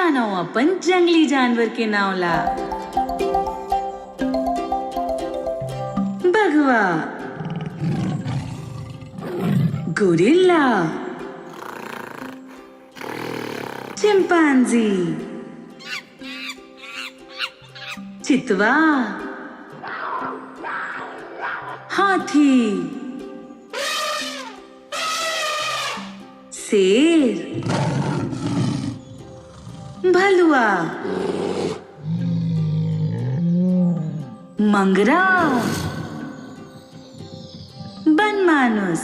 जानो आपण जंगली जानवर के नावला. बघवा, गोरिल्ला, चिंपांजी, चितवा, हाथी, शेर, भलुआ, मंगरा, बनमानुस,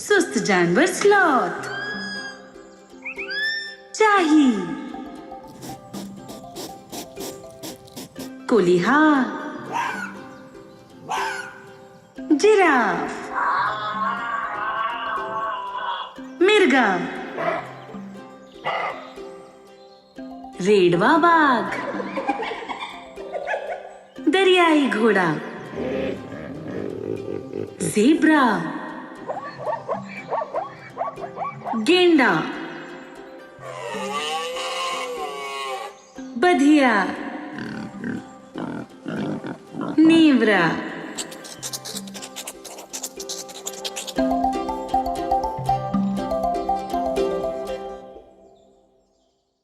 सुस्त जानवर स्लॉथ, चाही, कोलिहा, जिराफ, मिर्गा, रेडवा बाघ, दरियाई घोड़ा, ज़ेब्रा, गेंडा, बधिया, नीवरा.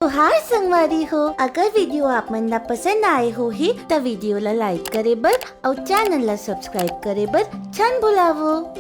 तो हाय संगवारी हो, अगर वीडियो आप मन ला पसंद आए हो ही तो वीडियो ला लाइक करे बर और चैनल ला सब्सक्राइब करे बर छन भुलावो.